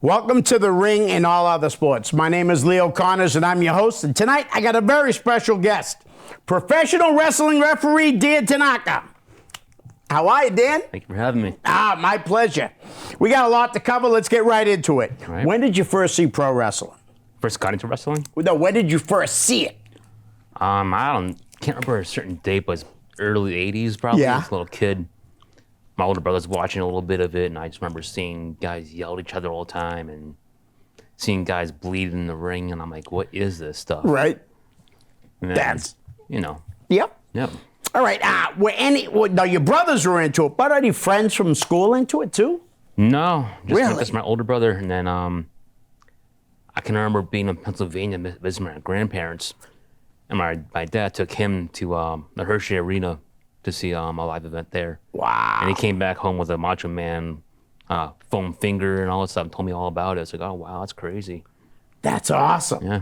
Welcome to the ring and all other sports. My name is Leo Connors and I'm your host. And tonight I got a very special guest, professional wrestling referee Dan Tanaka. How are you, Dan? Thank you for having me. My pleasure. We got a lot to cover. Let's get right into it. All right. When did you first see pro wrestling? First got into wrestling? No, when did you first see it? I can't remember a certain date, but it's early 80s probably. Yeah. As a little kid. My older brother's watching a little bit of it, and I just remember seeing guys yell at each other all the time and seeing guys bleed in the ring, and I'm like, what is this stuff? Right. And then, That's... Yep. All right. Now, your brothers were into it, but any friends from school into it too? No. Really? Just my older brother, and then I can remember being in Pennsylvania visiting my grandparents, and my dad took him to the Hershey Arena to see a live event there. Wow. And he came back home with a Macho Man foam finger and all that stuff and told me all about it. It's like, oh, wow, that's crazy. That's awesome. Yeah.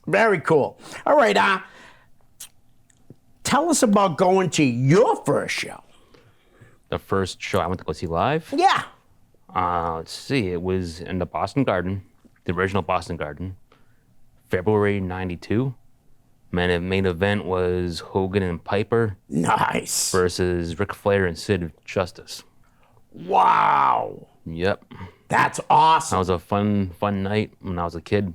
Very cool. All right. Tell us about going to your first show. The first show I went to go see live? Yeah. Let's see. It was in the Boston Garden, the original Boston Garden, February 92. Main event was Hogan and Piper. Nice. Versus Ric Flair and Sid Justice. Wow. Yep. That's awesome. That was a fun night when I was a kid.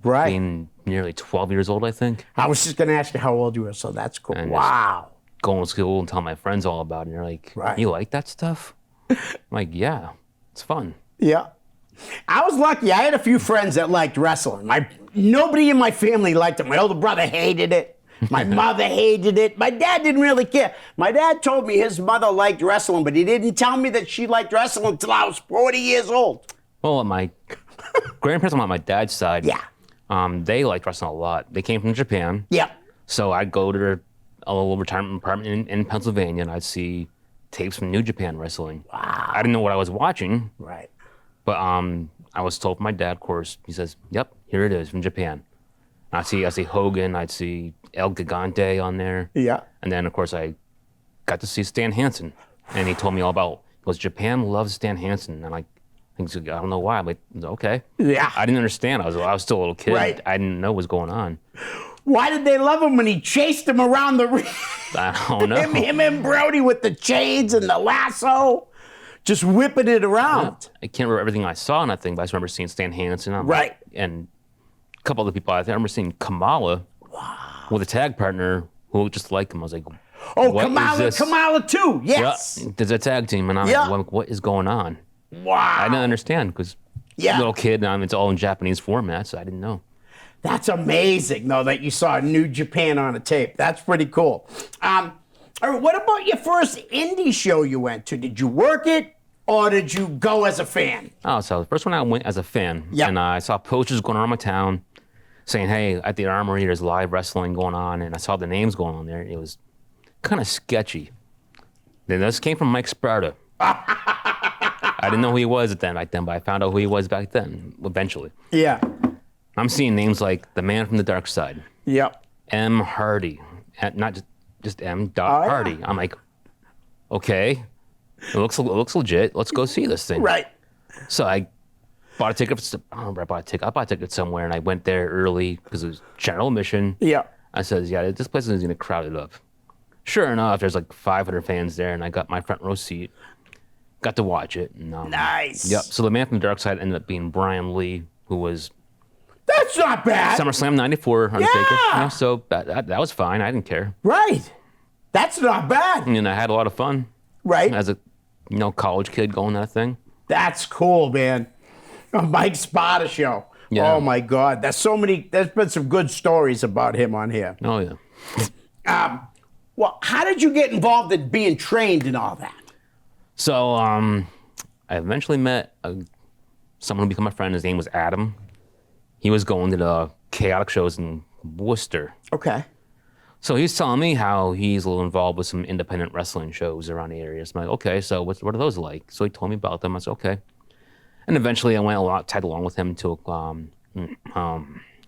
Right. Being nearly 12 years old, I think. I was just going to ask you how old you were, so that's cool. And wow. Going to school and telling my friends all about it. And they're like, right. You like that stuff? I'm like, yeah, it's fun. Yeah. I was lucky. I had a few friends that liked wrestling. Nobody in my family liked it. My older brother hated it. My mother hated it. My dad didn't really care. My dad told me his mother liked wrestling, but he didn't tell me that she liked wrestling until I was 40 years old. Well, my grandparents on my dad's side, yeah, they liked wrestling a lot. They came from Japan. Yeah. So I'd go to a little retirement apartment in Pennsylvania, and I'd see tapes from New Japan wrestling. Wow. I didn't know what I was watching. Right. But I was told from my dad, of course, he says, yep, here it is from Japan. I see Hogan, I'd see El Gigante on there. Yeah. And then, of course, I got to see Stan Hansen. And he told me all about, Japan loves Stan Hansen. And I don't know why. I'm like, okay. Yeah. I didn't understand. I was still a little kid. Right. I didn't know what was going on. Why did they love him when he chased him around the ring? I don't know. him and Brody with the chains and the lasso. Just whipping it around. Yeah. I can't remember everything I saw in that thing, but I just remember seeing Stan Hansen. Right. And a couple other people. I remember seeing Kamala with a tag partner who looked just like him. I was like, oh, Kamala too. Yes. Yeah, there's a tag team. And I'm like, what is going on? Wow. I didn't understand because little kid, it's all in Japanese format, so I didn't know. That's amazing, though, that you saw New Japan on a tape. That's pretty cool. What about your first indie show you went to? Did you work it, or did you go as a fan? Oh, so the first one I went as a fan. Yep. And I saw posters going around my town saying, hey, at the Armory, there's live wrestling going on. And I saw the names going on there. It was kind of sketchy. Then this came from Mike Sparta. I didn't know who he was back then, but I found out who he was back then, eventually. Yeah. I'm seeing names like the Man from the Dark Side. Yep. M. Hardy. Not just M. Hardy. I'm like, okay, it looks legit. Let's go see this thing. Right. So I bought a ticket. I don't remember I bought a ticket somewhere, and I went there early because it was general admission. Yeah. I said, yeah, this place is gonna crowd it up. Sure enough, there's like 500 fans there, and I got my front row seat. Got to watch it. And, nice. Yep. So the Man from the Dark Side ended up being Brian Lee, who was. That's not bad. SummerSlam '94 Undertaker. Yeah. So that was fine. I didn't care. Right. That's not bad. And I had a lot of fun. Right. As a college kid going to that thing. That's cool, man. A Mike Sparta show. Yeah. Oh my God. There's been some good stories about him on here. Oh yeah. Well, how did you get involved in being trained and all that? So I eventually met someone who became my friend. His name was Adam. He was going to the Chaotic shows in Worcester. Okay. So he's telling me how he's a little involved with some independent wrestling shows around the area. So I'm like, okay, so what are those like? So he told me about them. I said, okay. And eventually I went tagged along with him to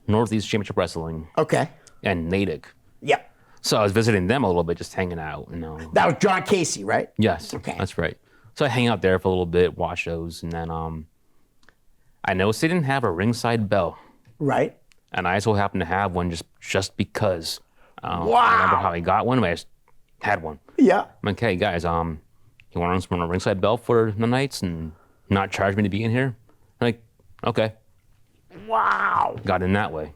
Northeast Championship Wrestling. Okay. And Natick. Yep. So I was visiting them a little bit, just hanging out. That was John Casey, right? Yes. Okay. That's right. So I hang out there for a little bit, watch shows, and then I noticed they didn't have a ringside bell, Right. and I so happened to have one just because. I don't Wow. remember how I got one, but I just had one. Yeah. I'm like, hey guys, you want to run a ringside bell for the nights and not charge me to be in here? I'm like, okay. Wow. Got in that way.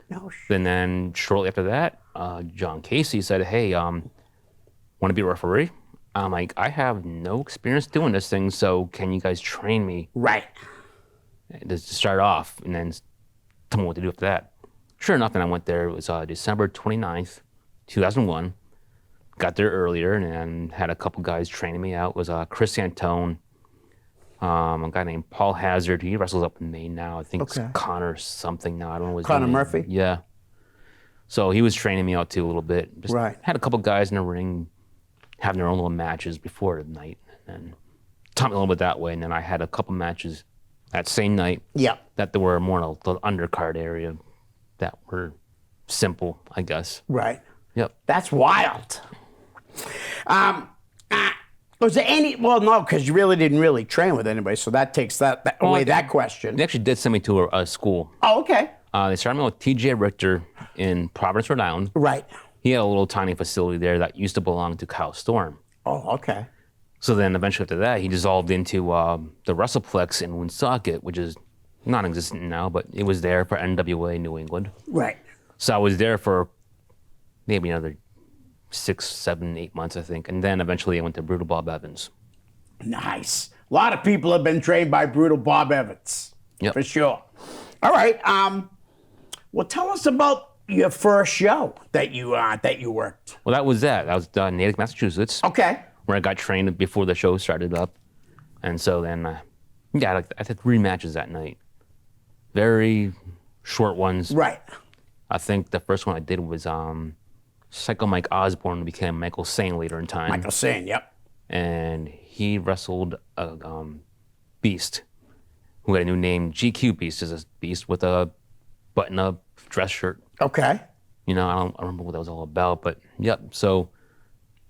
No shit. And then shortly after that, John Casey said, hey, want to be a referee? I'm like, I have no experience doing this thing, so can you guys train me Right. to start off and then tell me what to do after that? Sure enough, then I went there. It was December 29th, 2001. Got there earlier and had a couple guys training me out. It was Chris Antone, a guy named Paul Hazard. He wrestles up in Maine now. I think Okay. it's Connor something now. I don't know what his Connor name is. Murphy? Yeah. So he was training me out too a little bit. Just Right. had a couple guys in the ring having their own little matches before the night. And taught me a little bit that way. And then I had a couple matches that same night Yep. that there were more in the undercard area that were simple, I guess. Right. Yep. That's wild. Was there any? Well, no, because you really didn't really train with anybody, so that takes that away that question. They actually did send me to a school. Oh, okay. They started me with T.J. Richter in Providence, Rhode Island. Right. He had a little tiny facility there that used to belong to Kyle Storm. Oh, okay. So then eventually after that, he dissolved into the WrestlePlex in Woonsocket, which is non-existent now, but it was there for NWA New England. Right. So I was there for maybe another 6, 7, 8 months, I think. And then eventually I went to Brutal Bob Evans. Nice. A lot of people have been trained by Brutal Bob Evans. Yep. For sure. All right. Well, tell us about your first show that you worked. Well, that was that. That was Natick, Massachusetts, Okay. where I got trained before the show started up. And so then, I had 3 matches that night. Very short ones. Right. I think the first one I did was Psycho Mike Osborne, who became Michael Sane later in time. Michael Sane, yep. And he wrestled a Beast, who had a new name. GQ Beast is a Beast with a button-up dress shirt. Okay. You know, I don't remember what that was all about, but yep. So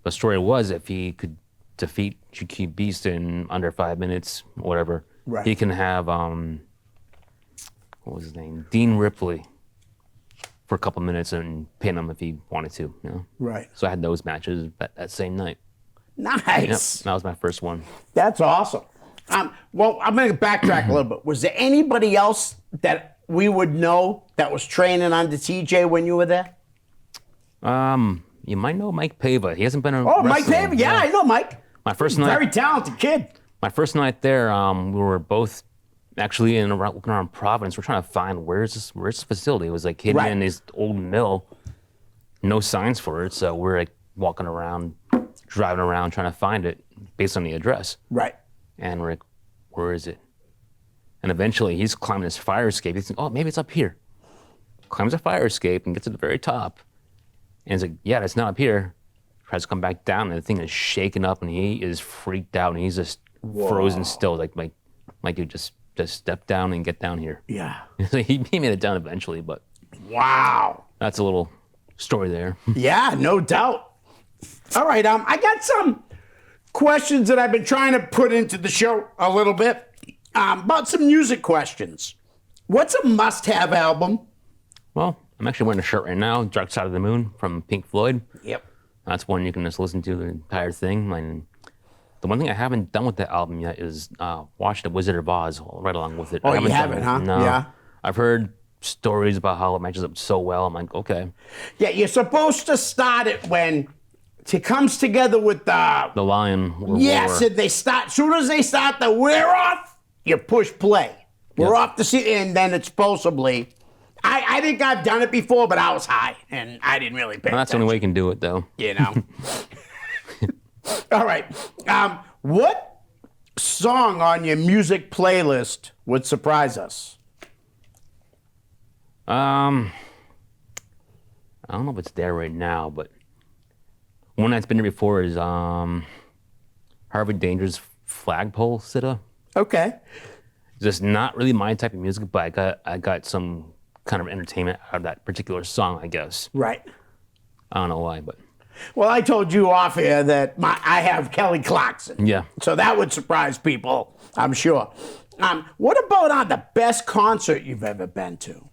the story was if he could defeat GQ Beast in under 5 minutes, or whatever, Right. he can have, what was his name? Dean Ripley for a couple minutes and pin him if he wanted to, you know? Right. So I had those matches that same night. Yep, Nice. that was my first one. That's awesome. Well, I'm going to backtrack a little bit. Was there anybody else that we would know that was training under TJ when you were there? You might know Mike Pava. He hasn't been a Oh, Mike wrestler. Pava. Yeah, I know Mike. My first night. Very talented kid. My first night there, we were both actually looking around Providence. We're trying to find where's this facility. It was like hidden Right. in this old mill, no signs for it. So we're like walking around, driving around, trying to find it based on the address. Right. And we're like, where is it? And eventually he's climbing this fire escape. He's like, oh, maybe it's up here. Climbs a fire escape and gets to the very top. And he's like, yeah, it's not up here. Tries to come back down and the thing is shaking up and he is freaked out and he's just frozen still. Like you just step down and get down here. Yeah. So he made it down eventually, but Wow. that's a little story there. Yeah, no doubt. All right, I got some questions that I've been trying to put into the show a little bit about some music questions. What's a must-have album? Well, I'm actually wearing a shirt right now, Dark Side of the Moon from Pink Floyd. Yep. That's one you can just listen to the entire thing. And the one thing I haven't done with the album yet is watch The Wizard of Oz right along with it. Oh, I you done haven't, it. huh? No. Yeah. I've heard stories about how it matches up so well. I'm like, okay. Yeah, you're supposed to start it when it comes together with the... The Lion. Yes, and they start, soon as they start the we're off, you push play. We're Yep. off the scene, and then it's supposedly... I think I've done it before, but I was high, and I didn't really pay Well, that's the only way you can do it, though. You know. All right. What song on your music playlist would surprise us? I don't know if it's there right now, but one that's been there before is Harvey Danger's Flagpole Sitta. Okay. Just not really my type of music, but I got some kind of entertainment out of that particular song, I guess. Right. I don't know why, but Well, I told you off here that I have Kelly Clarkson. yeah. So that would surprise people, I'm sure. What about the best concert you've ever been to?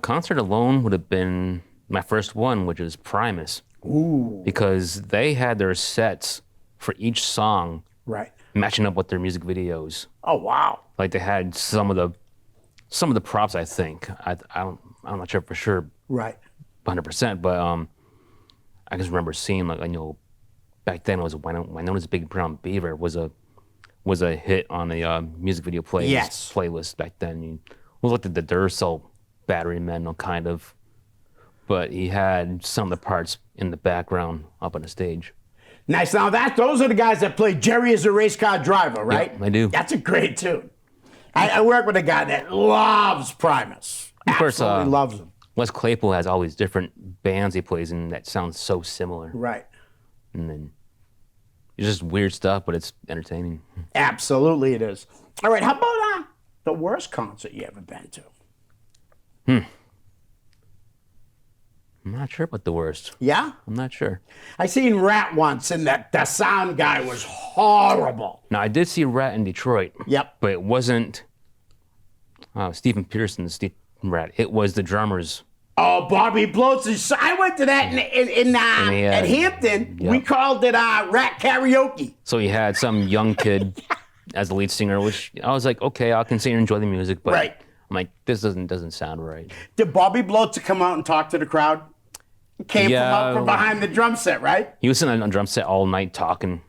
Concert alone would have been my first one, which is Primus. Ooh. Because they had their sets for each song Right. matching up with their music videos. Oh, wow. Like they had some of the props. I think I'm not sure for sure, Right. 100%. But I just remember seeing back then it was Winona's Big Brown Beaver was a hit on a music video playlist back then. It was like the Duracell Battery Men kind of, but he had some of the parts in the background up on the stage. Nice. Now those are the guys that play Jerry is a Race Car Driver, right? Yep, I do. That's a great tune. I work with a guy that loves Primus. Of course, Absolutely loves them. Wes Claypool has all these different bands he plays in that sounds so similar. Right. And then it's just weird stuff, but it's entertaining. Absolutely it is. All right, how about the worst concert you ever been to? I'm not sure about the worst. Yeah? I'm not sure. I seen Rat once, and the sound guy was horrible. Now, I did see Rat in Detroit. Yep. But it wasn't Stephen Pearson's Rat. It was the drummers. Oh, Bobby Bloats. I went to that at Hampton. Yep. We called it Rat Karaoke. So he had some young kid as the lead singer, which I was like, okay, I'll continue to enjoy the music, but Right. I'm like, this doesn't sound right. Did Bobby Bloats come out and talk to the crowd? Came Yeah. from up from behind the drum set, right? He was sitting on a drum set all night talking.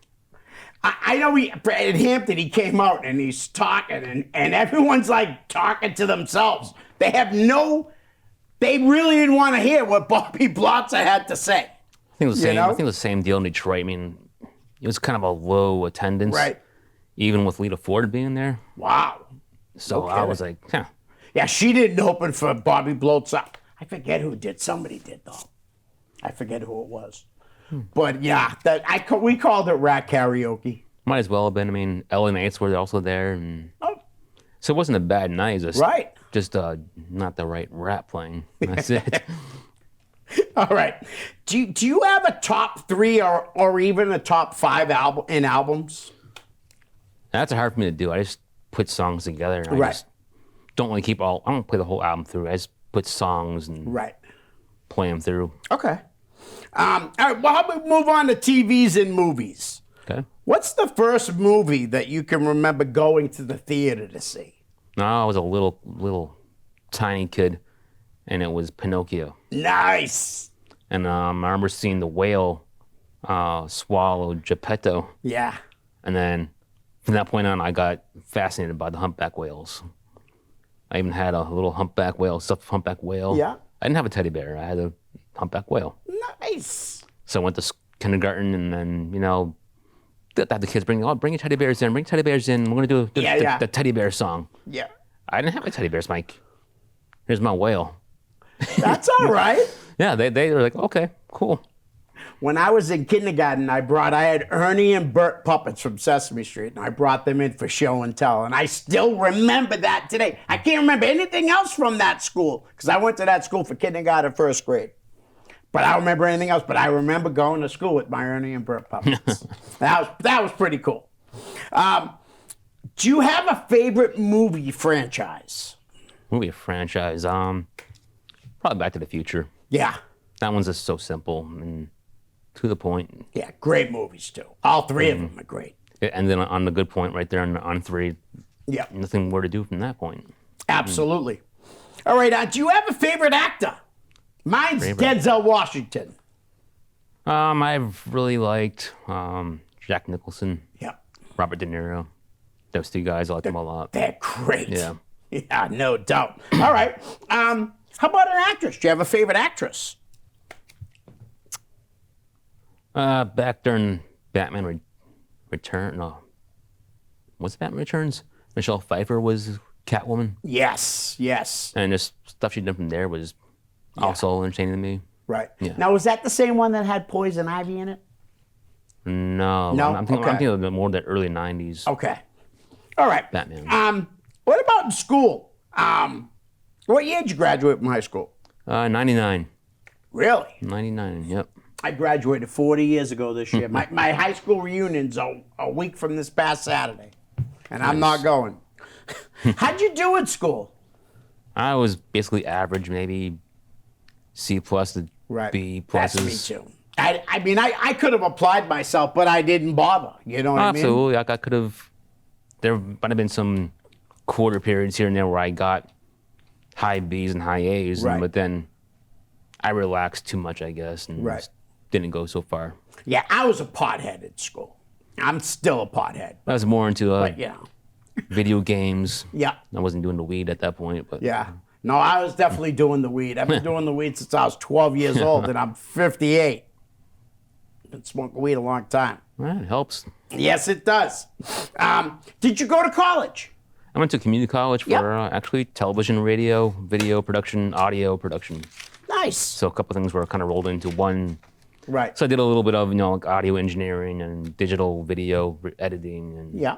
I know at Hampton he came out and he's talking and everyone's like talking to themselves. They really didn't want to hear what Bobby Blotzer had to say. I think it was the same. You know? I think it was the same deal in Detroit. I mean, it was kind of a low attendance, Right. even with Lita Ford being there. Wow. So Okay. I was like, huh. Yeah, she didn't open for Bobby Blotzer. I forget who did. Somebody did though. I forget who it was. But yeah, we called it Rat Karaoke. Might as well have been. I mean, LA Knights were also there, and Oh, so it wasn't a bad night. Just, right. Just not the right rap playing. That's it. All right. Do you have a top 3 or even a top 5 albums? That's hard for me to do. I just put songs together. And I Right. just don't really I don't play the whole album through. I just put songs and Right. play them through. Okay. All right. Well, how about we move on to TVs and movies? Okay. What's the first movie that you can remember going to the theater to see? No, I was a little tiny kid, and it was Pinocchio. Nice. And I remember seeing the whale swallow Geppetto. Yeah. And then from that point on, I got fascinated by the humpback whales. I even had a little stuffed humpback whale. Yeah. I didn't have a teddy bear. I had a humpback whale. Nice. So I went to kindergarten, and then, the kids bring your teddy bears in. Bring teddy bears in. We're going to do the teddy bear song. Yeah. I didn't have a teddy bear, Mike. Here's my whale. That's all right. Yeah, they were like, okay, cool. When I was in kindergarten, I had Ernie and Bert puppets from Sesame Street, and I brought them in for show and tell, and I still remember that today. I can't remember anything else from that school, because I went to that school for kindergarten, first grade. But I don't remember anything else, but I remember going to school with my Ernie and Bert puppets. That was pretty cool. Do you have a favorite movie franchise? Movie franchise, probably Back to the Future. Yeah. That one's just so simple and to the point. Yeah, great movies, too. All 3 of them are great. And then on the good point right there on 3, Yeah. nothing more to do from that point. Absolutely. All right, do you have a favorite actor? Mine's Denzel Washington. I've really liked Jack Nicholson, Yeah. Robert De Niro. Those 2 guys, I like them a lot. They're great. Yeah. Yeah, no doubt. All right. How about an actress? Do you have a favorite actress? Back during Batman Return, no. What's Batman Returns? Michelle Pfeiffer was Catwoman. Yes, yes. And just stuff she did from there was also entertaining to me. Right. Yeah. Now, was that the same one that had Poison Ivy in it? No. No? I'm thinking Okay. of more of the early 90s Okay. All right. Batman. What about in school? What year did you graduate from high school? 99. Really? 99, yep. I graduated 40 years ago this year. My high school reunion's a week from this past Saturday, and I'm not going. How'd you do at school? I was basically average, maybe C plus to B pluses. That's me too. I mean, I could have applied myself, but I didn't bother. You know what I mean? Absolutely. I could have. There might have been some quarter periods here and there where I got high B's and high A's, but then I relaxed too much, I guess, and just didn't go so far. Yeah, I was a pothead at school. I'm still a pothead. I was more into yeah. video games. Yeah. I wasn't doing the weed at that point, but yeah. No, I was definitely doing the weed. I've been doing the weed since I was 12 years old, and I'm 58. Been smoking weed a long time. Well, it helps. Yes, it does. Did you go to college? I went to community college for actually television, radio, video production, audio production. Nice. So a couple of things were kind of rolled into one. Right. So I did a little bit of like audio engineering and digital video editing and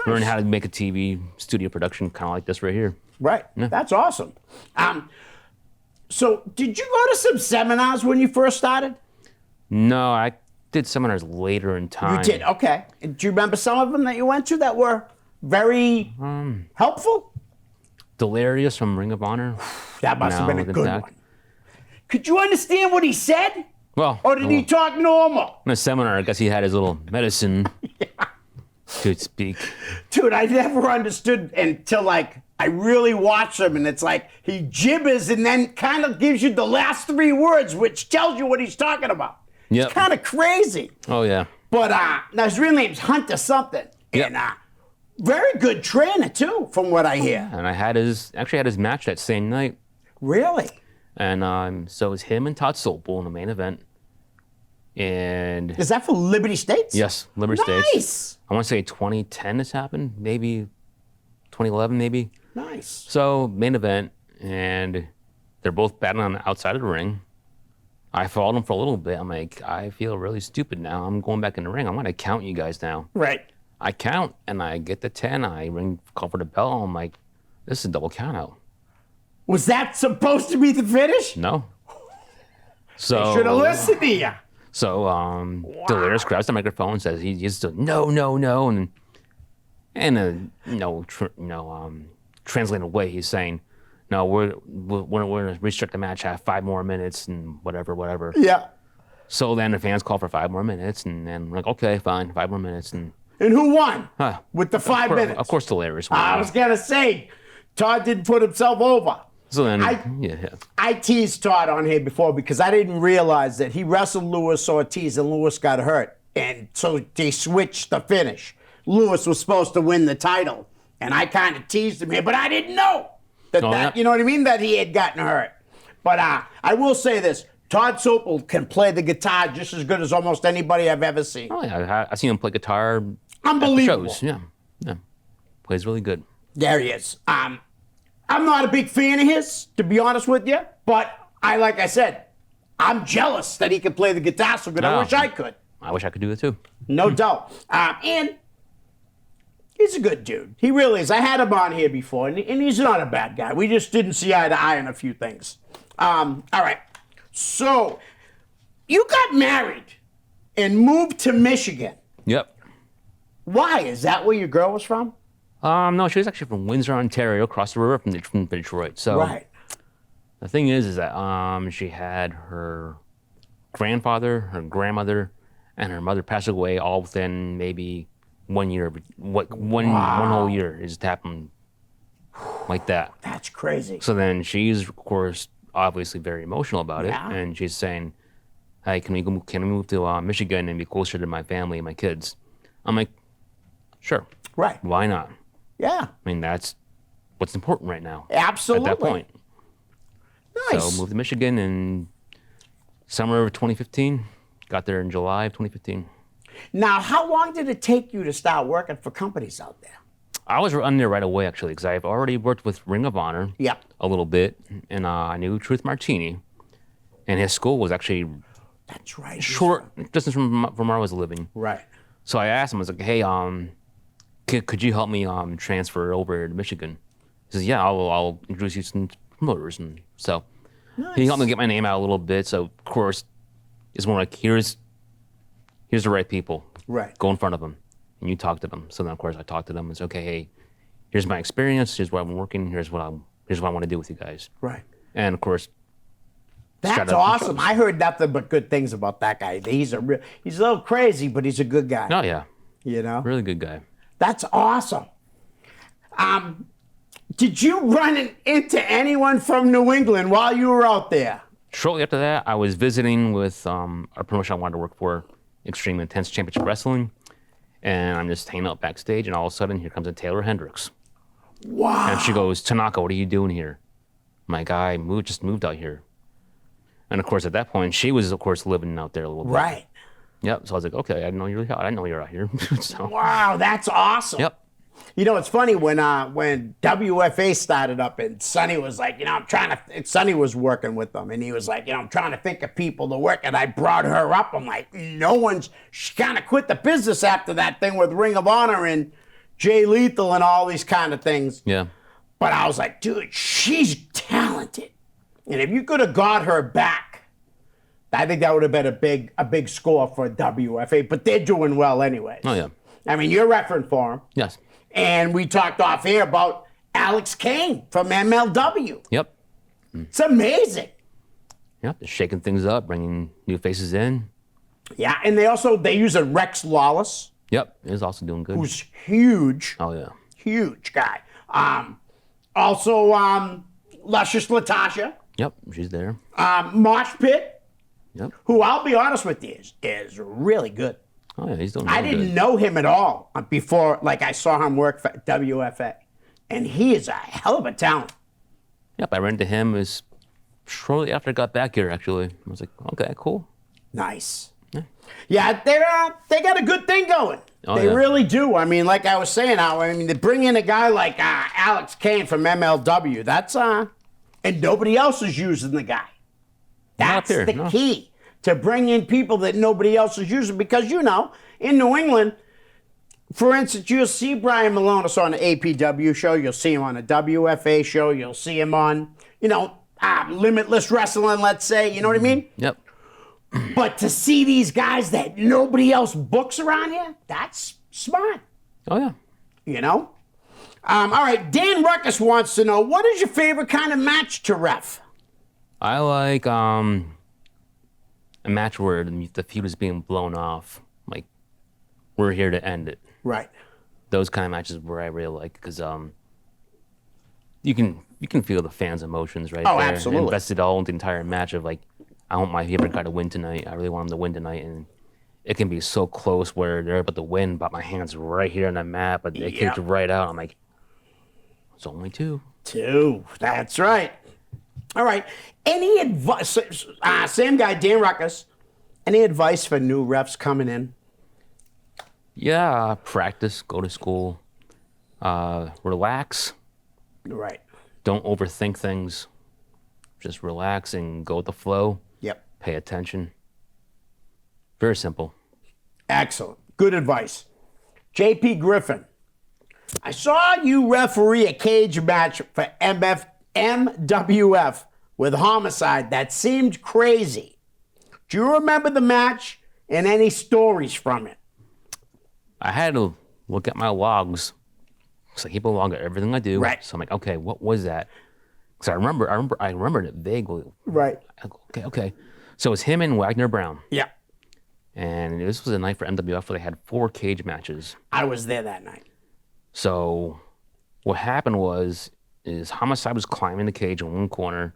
learned how to make a TV studio production, kind of like this right here. Right. Yeah. That's awesome. So did you go to some seminars when you first started? No, I did seminars later in time. You did? Okay. And do you remember some of them that you went to that were very helpful? Delirious from Ring of Honor. That must have been a good one. Could you understand what he said? Well, or did he talk normal? In a seminar, I guess he had his little medicine to speak. Dude, I never understood until like I really watched him, and it's like he gibbers and then kind of gives you the last three words, which tells you what he's talking about. Yep. It's kind of crazy. Oh yeah. But now his real name's Hunter something, and very good trainer too, from what I hear. And I had his match that same night. Really? And so it was him and Todd Sopel in the main event. And is that for Liberty States? Yes, Liberty States. Nice. I want to say 2010 this happened, maybe 2011, maybe. Nice. So main event, and they're both battling on the outside of the ring. I followed them for a little bit. I'm like, I feel really stupid now. I'm going back in the ring. I'm going to count you guys now. Right. I count, and I get to 10. I call for the bell. I'm like, this is a double count out. Was that supposed to be the finish? No. So should have listened to you. So Delirious grabs the microphone and says he's still no, and translated away he's saying, no, we're gonna restrict the match, have 5 more minutes and whatever. Yeah. So then the fans call for 5 more minutes, and then we're like, okay, fine, 5 more minutes, and who won with the 5 minutes? Of course, Delirious won. I was gonna say, Todd didn't put himself over. So then, I teased Todd on here before because I didn't realize that he wrestled Luis Ortiz and Luis got hurt. And so they switched the finish. Luis was supposed to win the title. And I kind of teased him here, but I didn't know that you know what I mean, that he had gotten hurt. But I will say this. Todd Sopel can play the guitar just as good as almost anybody I've ever seen. Oh, yeah. I've seen him play guitar Unbelievable. at the shows. Yeah. Plays really good. There he is. I'm not a big fan of his, to be honest with you, but like I said, I'm jealous that he can play the guitar so good. I wish I could. I wish I could do it too. No doubt. And he's a good dude. He really is. I had him on here before, and he's not a bad guy. We just didn't see eye to eye on a few things. All right. So you got married and moved to Michigan. Yep. Why? Is that where your girl was from? No, she was actually from Windsor, Ontario, across the river from Detroit. So the thing is that she had her grandfather, her grandmother, and her mother passed away all within maybe 1 year. One whole year. It just happened like that. That's crazy. So then she's, of course, obviously very emotional about it, and she's saying, "Hey, can we move to Michigan and be closer to my family and my kids?" I'm like, "Sure, right? Why not?" Yeah. I mean, that's what's important right now. Absolutely. At that point. Nice. So moved to Michigan in summer of 2015. Got there in July of 2015. Now, how long did it take you to start working for companies out there? I was on there right away, actually, because I've already worked with Ring of Honor a little bit, and I knew Truth Martini, and his school was actually short distance from where I was living. Right. So I asked him, I was like, hey, could you help me transfer over to Michigan? He says, yeah, I'll introduce you to some promoters. And so he helped me get my name out a little bit. So, of course, It's more like here's the right people. Right. Go in front of them, and you talk to them. So then, of course, I talk to them. It's okay. Hey, here's my experience. Here's where I'm working. Here's what I want to do with you guys. Right. And of course, That's awesome. I heard nothing but good things about that guy. He's a little crazy, but he's a good guy. Oh yeah, You know? really good guy. That's awesome. Did you run into anyone from New England while you were out there? Shortly after that, I was visiting with a promotion I wanted to work for, Extreme Intense Championship Wrestling, and I'm just hanging out backstage, and all of a sudden, here comes a Taylor Hendricks. Wow. And she goes, Tanaka, what are you doing here? My guy just moved out here. And of course, at that point, she was, of course, living out there a little bit. Right. Yep. So I was like, okay, I didn't know you're out here. So, Wow, that's awesome. yep. You know, it's funny when WFA started up and Sonny was like, Sonny was working with them and he was like, I'm trying to think of people to work, and I brought her up. I'm like, she kind of quit the business after that thing with Ring of Honor and Jay Lethal and all these kind of things. Yeah. But I was like, dude, she's talented. And if you could have got her back, I think that would have been a big score for WFA, but they're doing well anyways. Oh, yeah. I mean, you're referencing for them. Yes. And we talked off here about Alex Kane from MLW. Yep. It's amazing. Yep. Just shaking things up, bringing new faces in. Yeah, and they use a Rex Lawless, Yep. He's also doing good. who's huge, Oh, yeah. huge guy. Also, Luscious Latasha, Yep. She's there. Mosh Pit, Yep. who I'll be honest with you is really good. Oh, yeah. He's doing I really didn't good. know him at all before, I saw him work for WFA. And he is a hell of a talent. Yep. I ran into him shortly after I got back here, actually. I was like, okay, cool. Nice. Yeah, they got a good thing going. Oh, They yeah. really do. I mean, like I was saying, to bring in a guy like Alex Kane from MLW, that's and nobody else is using the guy. Not That's up here, the no. key, to bring in people that nobody else is using, because in New England, for instance, you'll see Brian Malonis on the APW show, you'll see him on a WFA show, you'll see him on Limitless Wrestling, let's say, you know what I mean? Yep. But to see these guys that nobody else books around here, that's smart, Oh, yeah. you know? All right, Dan Ruckus wants to know, what is your favorite kind of match to ref? I like a match where the feud is being blown off. Like, we're here to end it. Right. Those kind of matches where I really like, because you can feel the fans' emotions right Oh, there. absolutely. Invested all in the entire match of like, I want my favorite guy to win tonight. I really want him to win tonight, and it can be so close where they're about to win, but my hand's right here on the mat, but they kicked it right out. I'm like, it's only two. Two. That's right. All right. Any advice? Same guy, Dan Ruckus. Any advice for new refs coming in? Yeah, practice, go to school, relax. Right. Don't overthink things. Just relax and go with the flow. Yep. Pay attention. Very simple. Excellent. Good advice. JP Griffin. I saw you referee a cage match for MWF with Homicide that seemed crazy. Do you remember the match and any stories from it? I had to look at my logs. So I keep a log of everything I do. Right. So I'm like, okay, what was that? Because I remembered it vaguely. Right. I go, okay. So it was him and Wagner Brown. Yeah. And this was a night for MWF where they had 4 cage matches. I was there that night. So what happened is Homicide was climbing the cage in one corner,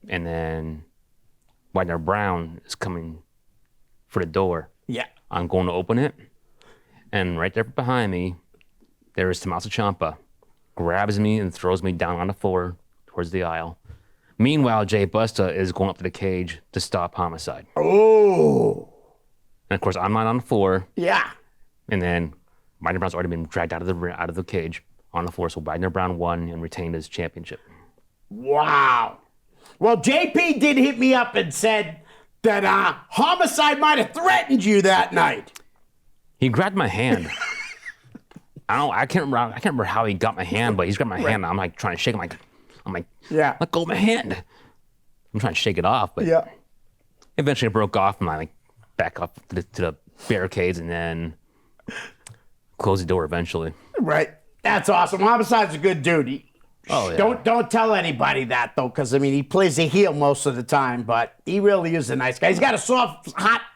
and then Wagner Brown is coming for the door. Yeah. I'm going to open it, and right there behind me, there is Tommaso Ciampa, grabs me and throws me down on the floor towards the aisle. Meanwhile, Jay Busta is going up to the cage to stop Homicide. Oh. And of course, I'm not on the floor, Yeah. and then Wagner Brown's already been dragged out of the cage on the floor, so Wagner Brown won and retained his championship. Wow. Well, JP did hit me up and said that Homicide might have threatened you that night. He grabbed my hand. I can't remember how he got my hand, but he's grabbed my hand. I'm like trying to shake him. I'm like, Yeah. let go of my hand. I'm trying to shake it off, but Yeah. Eventually, it broke off, and I like back up to the barricades, and then closed the door eventually. Right. That's awesome. Homicide's a good dude. Oh, yeah. Don't tell anybody that though, because I mean he plays a heel most of the time, but he really is a nice guy. He's got a soft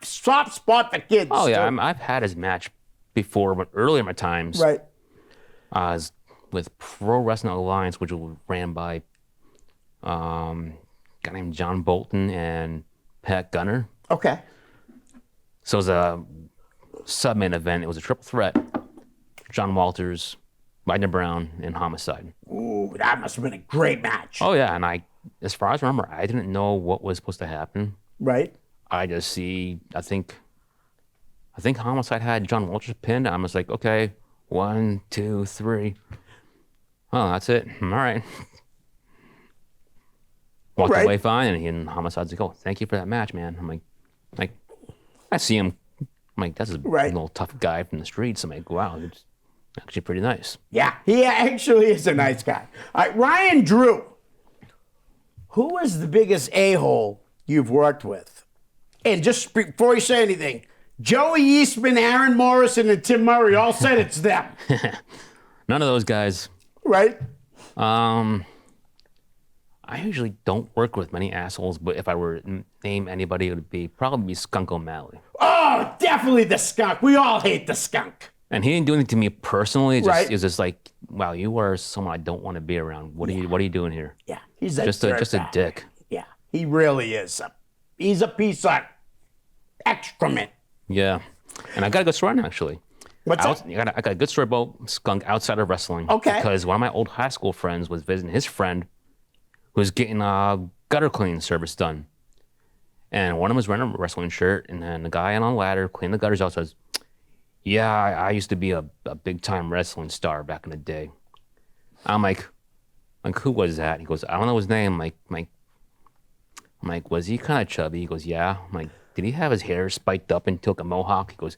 spot for kids. Oh yeah, too. I've had his match before, but earlier in my times, Right. I was with Pro Wrestling Alliance, which was ran by a guy named John Bolton and Pat Gunner. Okay. So it was a sub-main event. It was a triple threat. John Walters, Wagner Brown, and Homicide. Ooh, that must have been a great match. Oh yeah, and as far as I remember, I didn't know what was supposed to happen. Right. I think Homicide had John Walters pinned. I was like, okay, 1, 2, 3. Oh, that's it. All right. Walked away fine, and Homicide's like, oh, thank you for that match, man. I'm like, I see him. I'm like, that's a little tough guy from the streets. I'm like, wow, it's actually pretty nice. Yeah, he actually is a nice guy. All right, Ryan Drew. Who is the biggest a-hole you've worked with? And just before you say anything, Joey Eastman, Aaron Morrison, and Tim Murray all said it's them. None of those guys. Right? I usually don't work with many assholes, but if I were to name anybody, it would probably be Skunk O'Malley. Oh, definitely the skunk. We all hate the skunk. And he didn't do anything to me personally. It was just like, wow, you are someone I don't want to be around. What are you doing here? Yeah, he's a just a dick. Yeah, he really is. He's a piece of excrement. Yeah, and I got a good story actually. What's that? I got a good story about Skunk outside of wrestling. Okay. Because one of my old high school friends was visiting his friend who was getting a gutter cleaning service done. And one of them was wearing a wrestling shirt, and then the guy on a ladder cleaning the gutters out says, yeah, I used to be a big-time wrestling star back in the day. I'm like, who was that? He goes, I don't know his name. I'm like, was he kind of chubby? He goes, yeah. I'm like, did he have his hair spiked up and took a mohawk? He goes,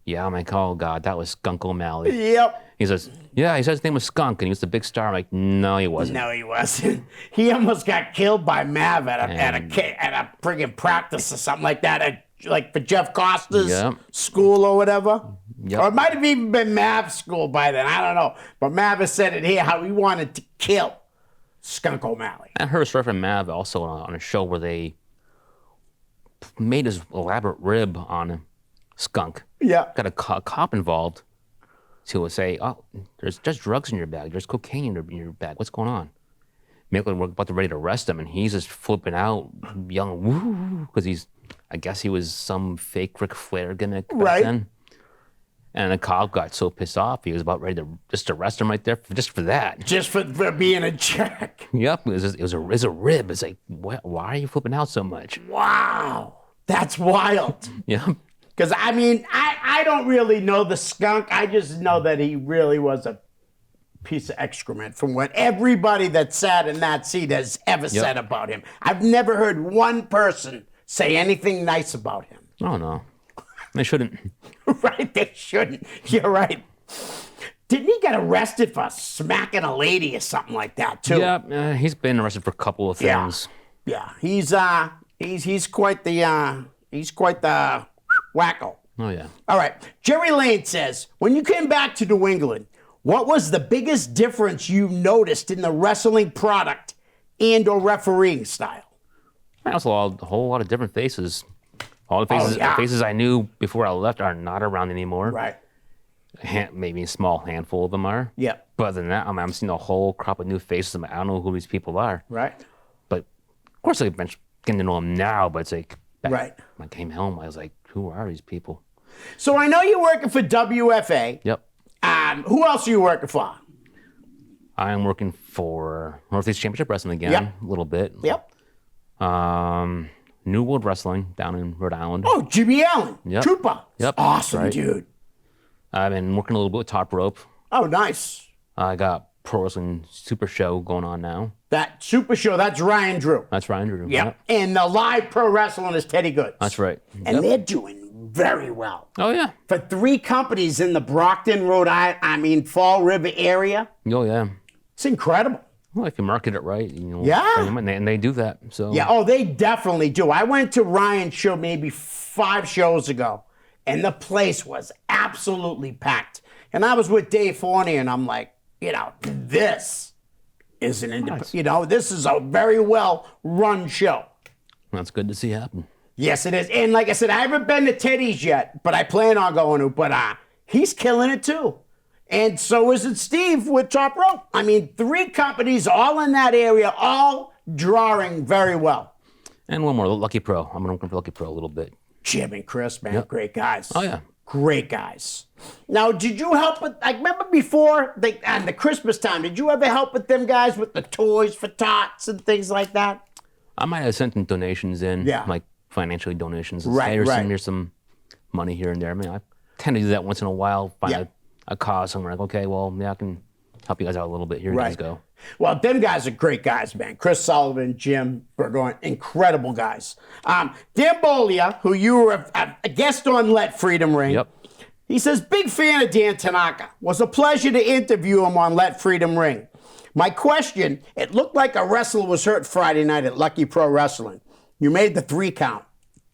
yeah. I'm like, oh, God, that was Skunk O'Malley. Yep. He says, yeah, he said his name was Skunk, and he was the big star. I'm like, no, he wasn't. No, he wasn't. He almost got killed by Mav at a friggin' practice or something like that, like for Jeff Costa's school or whatever. Yep. Or it might have even been Mav's school by then. I don't know. But Mav has said it here how he wanted to kill Skunk O'Malley. I heard a story from Mav also on a show where they made his elaborate rib on Skunk. Yeah. Got a cop involved to say, oh, there's just drugs in your bag. There's cocaine in your bag. What's going on? Maybe we're about to ready to arrest him, and he's just flipping out, yelling, woo, because I guess he was some fake Ric Flair gimmick back then. And the cop got so pissed off, he was about ready to just arrest him right there, just for that. Just for being a jerk. Yep, it was a rib. It's like, why are you flipping out so much? Wow. That's wild. Yep. Because, I mean, I don't really know the skunk. I just know that he really was a piece of excrement from what everybody that sat in that seat has ever said about him. I've never heard one person say anything nice about him. Oh, no. They shouldn't. Right, they shouldn't. You're right. Didn't he get arrested for smacking a lady or something like that, too? Yeah, he's been arrested for a couple of things. Yeah, he's quite the wacko. Oh, yeah. All right. Jerry Lane says, when you came back to New England, what was the biggest difference you noticed in the wrestling product and or refereeing style? I saw a whole lot of different faces. All the faces I knew before I left are not around anymore. Right. Maybe a small handful of them are. Yeah. But other than that, I'm seeing a whole crop of new faces. I don't know who these people are. Right. But of course, I've been getting to know them now. But it's like, right. When I came home, I was like, who are these people? So I know you're working for WFA. Yep. Who else are you working for? I'm working for Northeast Championship Wrestling again, a little bit. Yep. New World Wrestling down in Rhode Island. Oh, Jimmy Allen. Yep. Trooper. Yep. Awesome, dude. I've been working a little bit with Top Rope. Oh, nice. I got Pro Wrestling Super Show going on now. That Super Show, that's Ryan Drew. That's Ryan Drew. Yeah. Yep. And the live pro wrestling is Teddy Goods. That's right. And they're doing very well. Oh, yeah. For 3 companies in the Brockton, Rhode Island, Fall River area. Oh, yeah. It's incredible. Well, if you market it right, you know, Yeah. bring 'em in, and they do that. So Yeah, oh, they definitely do. I went to Ryan's show maybe 5 shows ago, and the place was absolutely packed. And I was with Dave Fournier, and I'm like, you know, this is an independent, you know, this is a very well run show. that's good to see happen. Yes, it is. And like I said, I haven't been to Teddy's yet, but I plan on going to. But he's killing it too. And so is it Steve with Top Rope. I mean, 3 companies all in that area, all drawing very well. And one more, Lucky Pro. I'm working for Lucky Pro a little bit. Jim and Chris, man, great guys. Oh, yeah. Great guys. Now, did you help with, I remember before, on the Christmas time, did you ever help with them guys with the toys for tots and things like that? I might have sent some donations in, Yeah. like financially donations. Right, right. Here's some money here and there. I mean, I tend to do that once in a while, find Yeah. a cause somewhere. Like, okay, well, yeah, I can help you guys out a little bit. Here you guys go. Well, them guys are great guys, man. Chris Sullivan, Jim Burgoyne, incredible guys. Dan Bolia, who you were a guest on Let Freedom Ring. Yep. He says, big fan of Dan Tanaka. Was a pleasure to interview him on Let Freedom Ring. My question, it looked like a wrestler was hurt Friday night at Lucky Pro Wrestling. You made the 3 count.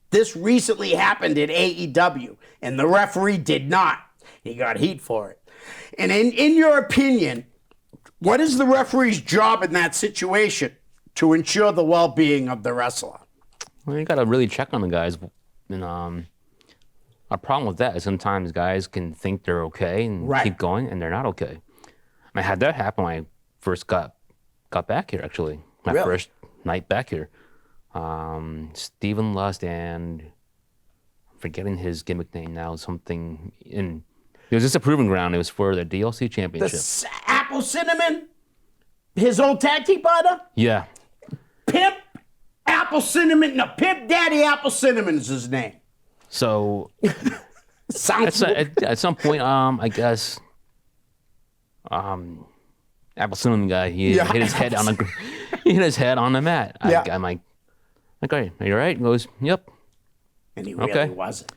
This recently happened at AEW, and the referee did not. He got heat for it. And in your opinion, what is the referee's job in that situation to ensure the well-being of the wrestler? Well, you got to really check on the guys. And a problem with that is sometimes guys can think they're okay and keep going, and they're not okay. I had that happen when I first got back here, actually. My first night back here. Stephen Lust and I'm forgetting his gimmick name now, something in... It was just a proving ground. It was for the DLC championship. Apple Cinnamon? His old tag team partner? Yeah. Pimp Apple Cinnamon. No, Pimp Daddy Apple Cinnamon is his name. So Sounds at some point, I guess, Apple Cinnamon guy, he hit his head on the he hit his head on the mat. I'm like, okay, are you all right? He goes, yep. And he really wasn't.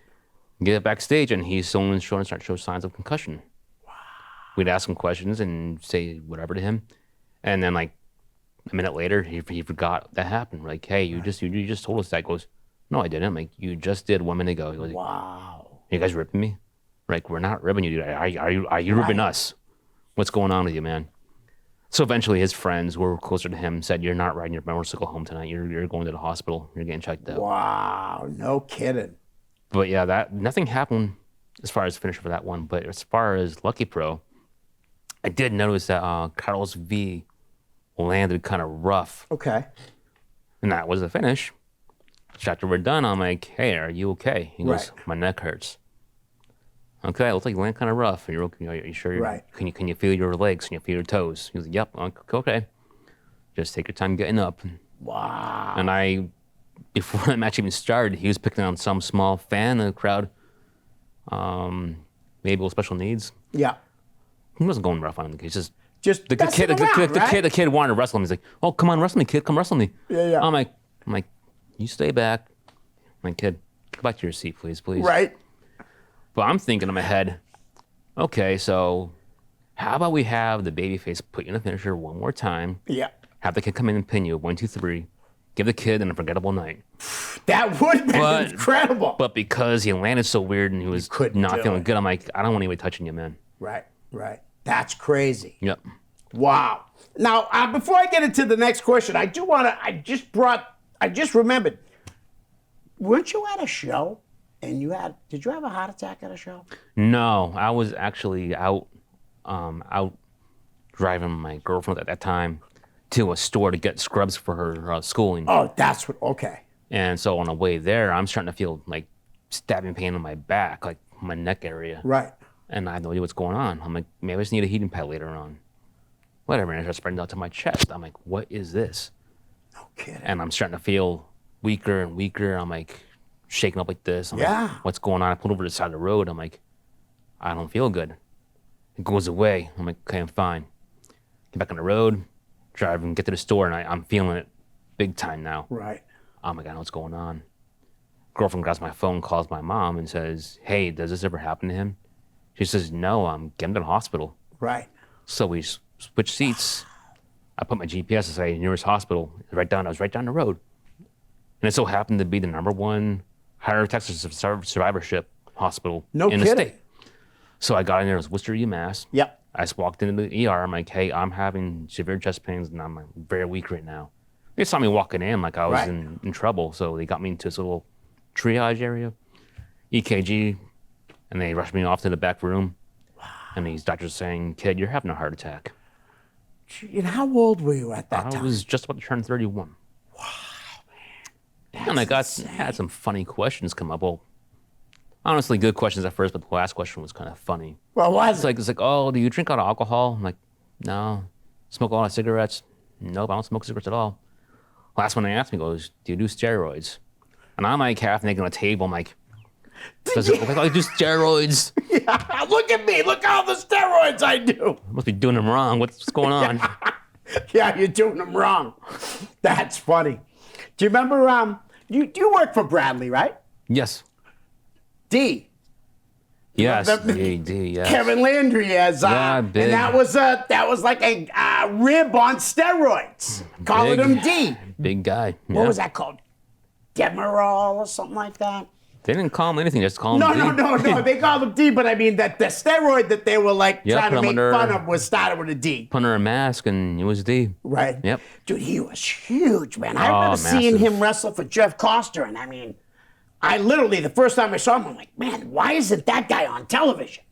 Get backstage, and he's still in starting to show signs of concussion. Wow. We'd ask him questions and say whatever to him, and then like a minute later, he forgot that happened. Like, hey, you just told us that. He goes, no, I didn't. I'm like, you just did 1 minute ago. He goes, wow. Are you guys ripping me? Like, we're not ripping you, dude. Are you ripping us? What's going on with you, man? So eventually, his friends who were closer to him said, "You're not riding your motorcycle home tonight. You're going to the hospital. You're getting checked out." Wow, no kidding. But yeah, nothing happened as far as finish for that one. But as far as Lucky Pro, I did notice that Carlos V landed kind of rough. Okay. And that was the finish. After we're done, I'm like, "Hey, are you okay?" He goes, "My neck hurts." Okay, it looks like you landed kind of rough. Are you sure? Can you feel your legs? Can you feel your toes? He was like, "Yep." I'm like, okay. Just take your time getting up. Wow. And before the match even started, he was picking on some small fan in the crowd, maybe with special needs. Yeah. He wasn't going rough on him. He's just the kid wanted to wrestle him. He's like, "Oh, come on, wrestle me, kid. Come wrestle me." Yeah. I'm like, you stay back. I'm like, "Kid, go back to your seat, please." Right. But I'm thinking in my head, okay, so how about we have the babyface put you in the finisher one more time? Yeah. Have the kid come in and pin you, 1, 2, 3. Give the kid an unforgettable night. That would be incredible. But because he landed so weird and he was not feeling good, I'm like, I don't want anybody touching you, man. Right. That's crazy. Yep. Wow. Now, before I get into the next question, I just remembered, weren't you at a show and did you have a heart attack at a show? No, I was actually out driving my girlfriend at that time to a store to get scrubs for her schooling. Oh, okay. And so on the way there, I'm starting to feel like stabbing pain on my back, like my neck area. Right. And I have no idea what's going on. I'm like, maybe I just need a heating pad later on. Whatever, and I start spreading out to my chest. I'm like, what is this? No kidding. And I'm starting to feel weaker and weaker. I'm like shaking up like this. I'm Yeah. like, what's going on? I pulled over to the side of the road. I'm like, I don't feel good. It goes away. I'm like, okay, I'm fine. Get back on the road, drive and get to the store, and I'm feeling it big time now. Right. I'm like, I know what's going on. Girlfriend grabs my phone, calls my mom, and says, hey, does this ever happen to him? She says, no, I'm getting to the hospital. Right. So we switch seats. I put my GPS to say nearest hospital. I was right down the road. And it so happened to be the #1 higher Texas survivorship hospital No in the kidding. state. So I got in there, it was Worcester, UMass. Yep. I just walked into the ER. I'm like, hey, I'm having severe chest pains and I'm like, very weak right now. They saw me walking in like I was Right. in trouble. So they got me into this little triage area, EKG, and they rushed me off to the back room. And these doctors saying, kid, you're having a heart attack. And how old were you at that I time? was just about to turn 31. Wow, man. And I had some funny questions come up. Well, honestly, good questions at first, but the last question was kind of funny. Well, why is It's like, oh, do you drink a lot of alcohol? I'm like, no. Smoke a lot of cigarettes? Nope, I don't smoke cigarettes at all. Last one they asked me goes, do you do steroids? And I'm like half naked on a table. I'm like, does it look like I do steroids? Yeah, look at me. Look all the steroids I do. I must be doing them wrong. What's going on? Yeah, you're doing them wrong. That's funny. Do you remember, you work for Bradley, right? Yes. D. Yes. The- yes. Kevin Landry as, Yeah, big. and that was like a rib on steroids. Calling Big. him D. Big guy. What Yeah. was that called? Demerol or something like that? They didn't call him anything, just call him No. D. They called him D, but I mean that the steroid that they were like Yeah, trying to put him make under- fun of was started with a D. Put under a mask and it was D. Right. Yep. Dude, he was huge, man. I Oh, remember seeing massive. him wrestle for Jeff Coster, and I mean, I literally, the first time I saw him, I'm like, man, why isn't that guy on television?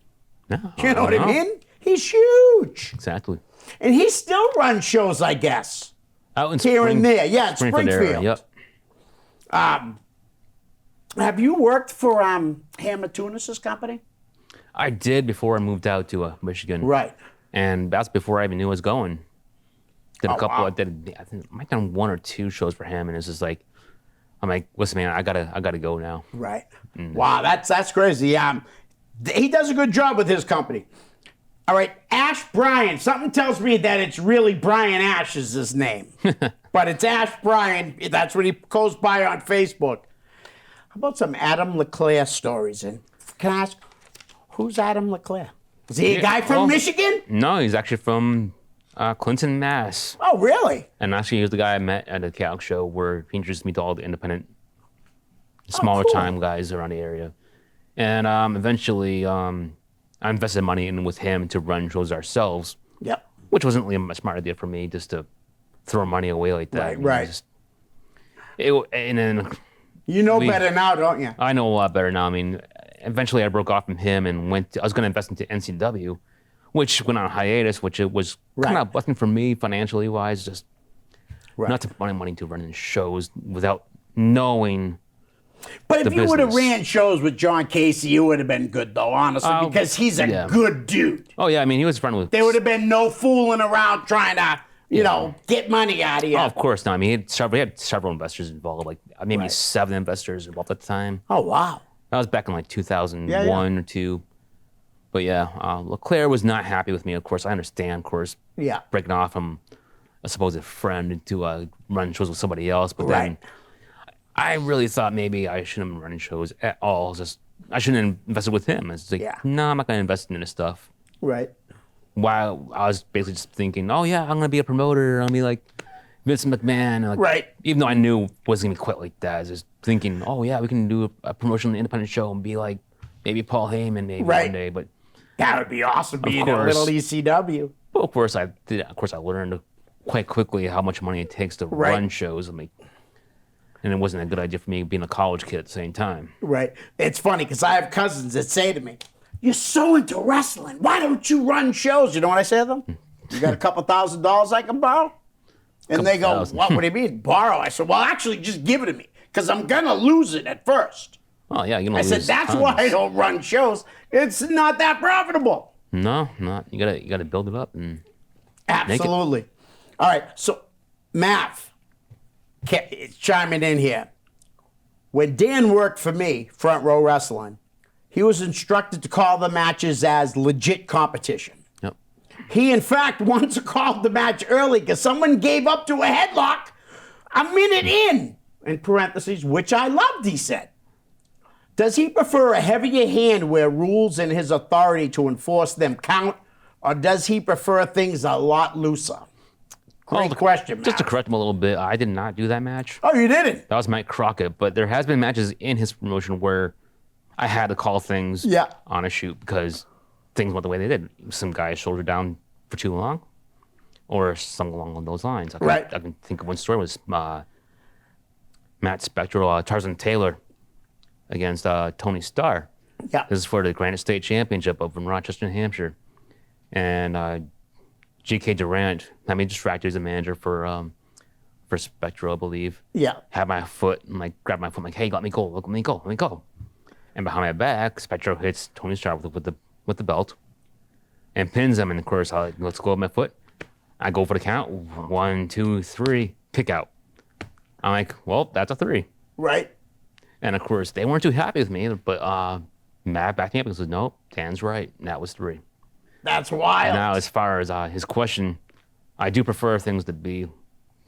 No, You know what I don't mean? He's huge. Exactly. And he still runs shows, I guess. Out in Here and there. Yeah, in Springfield area, Springfield. Yep. Have you worked for Hammer Tunis's company? I did before I moved out to Michigan. Right. And that's before I even knew I was going. Did a Oh, couple. wow. I think I might have done 1 or 2 shows for him, and it's just like, I'm like, listen, man, I gotta go now. Right. Wow, that's crazy. He does a good job with his company. All right, Ash Bryan. Something tells me that it's really Brian Ash is his name, but it's Ash Bryan. That's what he goes by on Facebook. How about some Adam LeClaire stories? And can I ask, who's Adam LeClaire? Is he a guy from well- Michigan? No, he's actually from Clinton, Mass. Oh, really? And actually, he was the guy I met at a Calc show where he introduced me to all the independent, smaller cool. time guys around the area. And eventually, I invested money in with him to run shows ourselves, Yep. which wasn't really a smart idea for me just to throw money away like that. Right, I mean, right. And then You know We- better now, don't you? I know a lot better now. I mean, eventually I broke off from him and I was going to invest into NCW, which went on hiatus, which it was kind Right. of a blessing for me financially wise, just Right. not to put my money to running shows without knowing. But if the you would have business. ran shows with John Casey, you would have been good, though, honestly, because he's a yeah. good dude. Oh yeah, I mean, he was friendly with. There would have been no fooling around trying to, you know, get money out of you. Oh, of course not. I mean, he had several investors involved, like maybe Right. 7 investors involved at the time. Oh, wow. That was back in like 2001 Yeah. or 2. But yeah, LeClaire was not happy with me. Of course, I understand. Of course, Yeah. breaking off from a supposed friend to run shows with somebody else. But Right. then I really thought maybe I shouldn't have been running shows at all. Just I shouldn't have invested with him. It's like, Yeah. no, I'm not going to invest in this stuff. Right. While I was basically just thinking, oh yeah, I'm going to be a promoter. I'll be like Vince McMahon. And like, Right. Even though I knew it wasn't going to be quite like that. I was just thinking, oh yeah, we can do a promotional independent show and be like maybe Paul Heyman maybe Right. one day. But That would be awesome, being a course. little ECW. well, of course I did. Of course I learned quite quickly how much money it takes to Right. run shows. I mean, and it wasn't a good idea for me being a college kid at the same time. Right. It's funny because I have cousins that say to me, "You're so into wrestling. Why don't you run shows?" You know what I say to them? You got a couple $1,000s I can borrow? And they go, $2,000. What do you mean, borrow? I said, well, actually, just give it to me because I'm going to lose it at first. Oh yeah, you know. I said, that's why I don't run shows. It's not that profitable. No, not. You gotta build it up and Absolutely. All right. So, Mav, chiming in here. When Dan worked for me, Front Row Wrestling, he was instructed to call the matches as legit competition. Yep. He, in fact, once called the match early because someone gave up to a headlock a minute in parentheses, which I loved, he said. Does he prefer a heavier hand where rules and his authority to enforce them count, or does he prefer things a lot looser? Great question, Just to Matt. correct him a little bit, I did not do that match. Oh, you didn't? That was Mike Crockett, but there has been matches in his promotion where I had to call things Yeah. on a shoot because things went the way they did. Some guy's shoulder down for too long, or something along those lines. I can think of one story was Matt Spectral, Tarzan Taylor against Tony Starr. Yeah. This is for the Granite State Championship up in Rochester, New Hampshire. And G.K. Durant had me distracted as a manager for Spectral, I believe. Yeah. Had my foot and grabbed my foot, like, hey, let me go. And behind my back, Spectral hits Tony Starr with the belt and pins him. And of course, let's go with my foot. I go for the count. 1, 2, 3, kick out. I'm like, well, that's a 3. Right. And of course, they weren't too happy with me, but Matt backed me up and said, nope, Dan's right. And that was 3. That's wild. Now, as far as his question, I do prefer things to be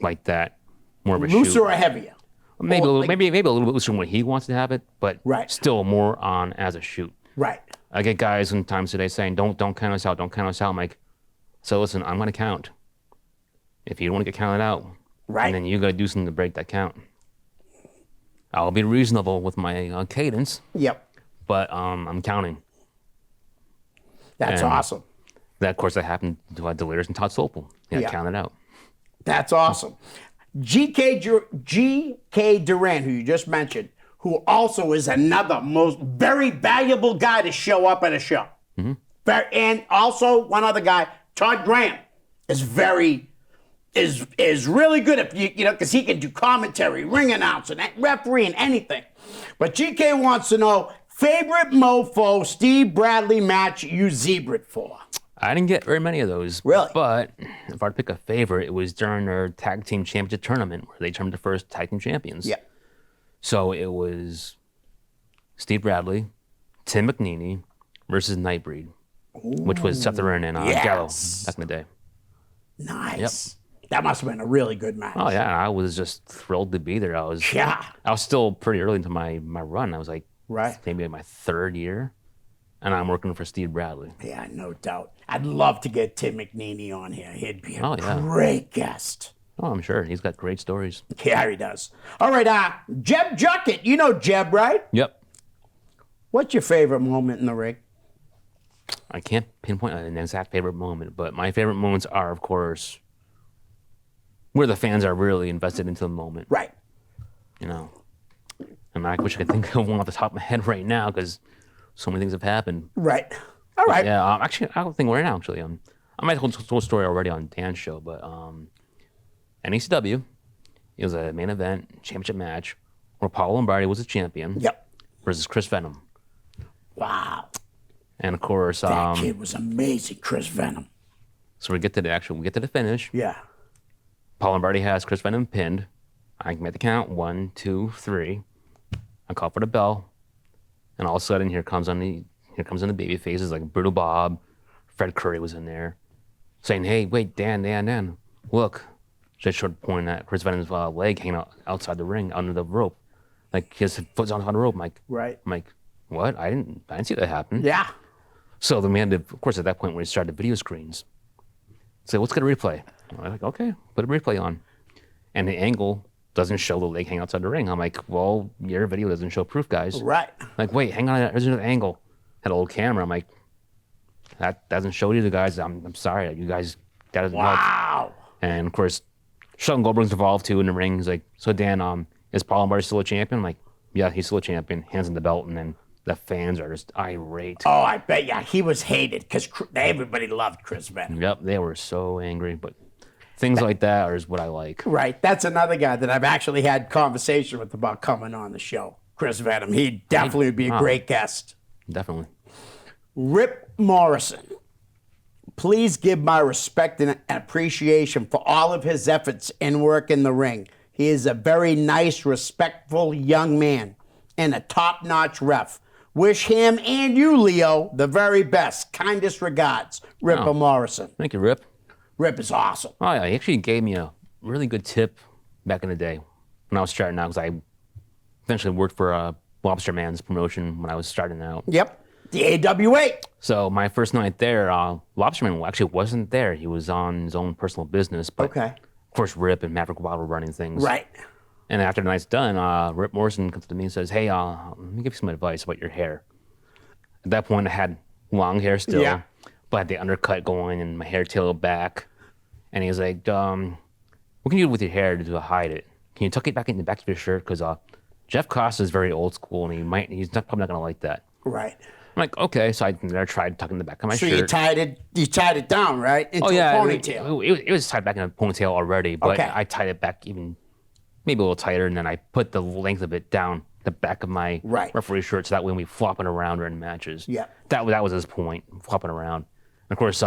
like that, more of a Looser shoot. or heavier? Maybe Or a little, maybe a little bit looser than what he wants to have it, but Right. still more on as a shoot. Right. I get guys sometimes today saying, don't count us out, don't count us out. I'm like, so listen, I'm going to count. If you don't want to get counted out, Right. and then you got to do something to break that count. I'll be reasonable with my cadence, Yep. but I'm counting. That's And awesome. That, of course, that happened to Delirious and Todd Sopel. He got Yeah. counted out. That's awesome. G.K. Durant, who you just mentioned, who also is another very valuable guy to show up at a show. Mm-hmm. And also one other guy, Todd Graham, is really good at because he can do commentary, ring announcing, refereeing, anything. But GK wants to know favorite mofo Steve Bradley match you zebraed for. I didn't get very many of those. Really? But if I had to pick a favorite, it was during their tag team championship tournament where they determined the first tag team champions. Yeah. So it was Steve Bradley, Tim McNeely versus Nightbreed, which was Seth Rollins and Gallo back in the day. Nice. That must have been a really good match. Oh yeah, I was just thrilled to be there. I was still pretty early into my run. I was like maybe in my 3rd year, and I'm working for Steve Bradley. Yeah, no doubt. I'd love to get Tim McNeely on here. He'd be a yeah. great guest. Oh, I'm sure. He's got great stories. Yeah, he does. All right, Jeb Juckett. You know Jeb, right? Yep. What's your favorite moment in the ring? I can't pinpoint an exact favorite moment, but my favorite moments are, of course, where the fans are really invested into the moment. Right. You know, and I wish I could think of one off the top of my head right now because so many things have happened. Right. All right. Yeah. Actually, I don't think right now. Actually, I might have told a story already on Dan's show, but NECW, it was a main event championship match where Paul Lombardi was the champion. Yep. Versus Chris Venom. Wow. And of course, That kid was amazing, Chris Venom. So we get to the finish. Yeah. Paul Lombardi has Chris Venom pinned. I can make the count 1, 2, 3. I call for the bell, and all of a sudden here comes in the baby faces like Brutal Bob, Fred Curry was in there, saying, "Hey, wait, Dan, look!" Just short pointing at Chris Venom's leg hanging out outside the ring under the rope, like his foot's on the rope. I'm like, what? I didn't see that happen. Yeah. So the man, of course, at that point when he started the video screens, said, "Let's get a replay." I'm like, "Okay, put a replay on," and the angle doesn't show the leg hanging outside the ring. I'm like, "Well, your video doesn't show proof, guys." Right. Like, wait, hang on, there's another angle. Had a little camera. I'm like, that doesn't show you the guys. I'm sorry, you guys. That doesn't help. Wow. And of course, Sheldon Goldberg's involved too in the ring. He's like, "So Dan, is Paul Lombardi still a champion?" I'm like, "Yeah, he's still a champion." Hands him the belt, and then the fans are just irate. Oh, I bet you he was hated because everybody loved Chris Venom. Yep, they were so angry, but things like that is what I like. Right. That's another guy that I've actually had conversation with about coming on the show. Chris Venom. He'd definitely be a great guest. Definitely. Rip Morrison. Please give my respect and appreciation for all of his efforts and work in the ring. He is a very nice, respectful young man and a top-notch ref. Wish him and you, Leo, the very best. Kindest regards, Rip Morrison. Thank you, Rip. Rip is awesome. Oh, yeah, he actually gave me a really good tip back in the day when I was starting out, because I eventually worked for Lobster Man's promotion when I was starting out. Yep, the AWA. So my first night there, Lobster Man actually wasn't there. He was on his own personal business. But Okay. of course, Rip and Maverick Wild were running things. Right. And after the night's done, Rip Morrison comes to me and says, "Hey, let me give you some advice about your hair." At that point, I had long hair still, Yeah. but I had the undercut going and my hair tailed back. And he was like, "What can you do with your hair to hide it? Can you tuck it back in the back of your shirt? Because Jeff Costa is very old school, and he's probably not gonna like that." Right. I'm like, "Okay." So I tried tucking the back of my So shirt. you tied it down, right? Into Oh yeah, a ponytail. it was tied back in a ponytail already, but Okay. I tied it back even maybe a little tighter, and then I put the length of it down the back of my Right. referee shirt, so that when we flopping around during matches, Yeah. that was his point, flopping around. And of course,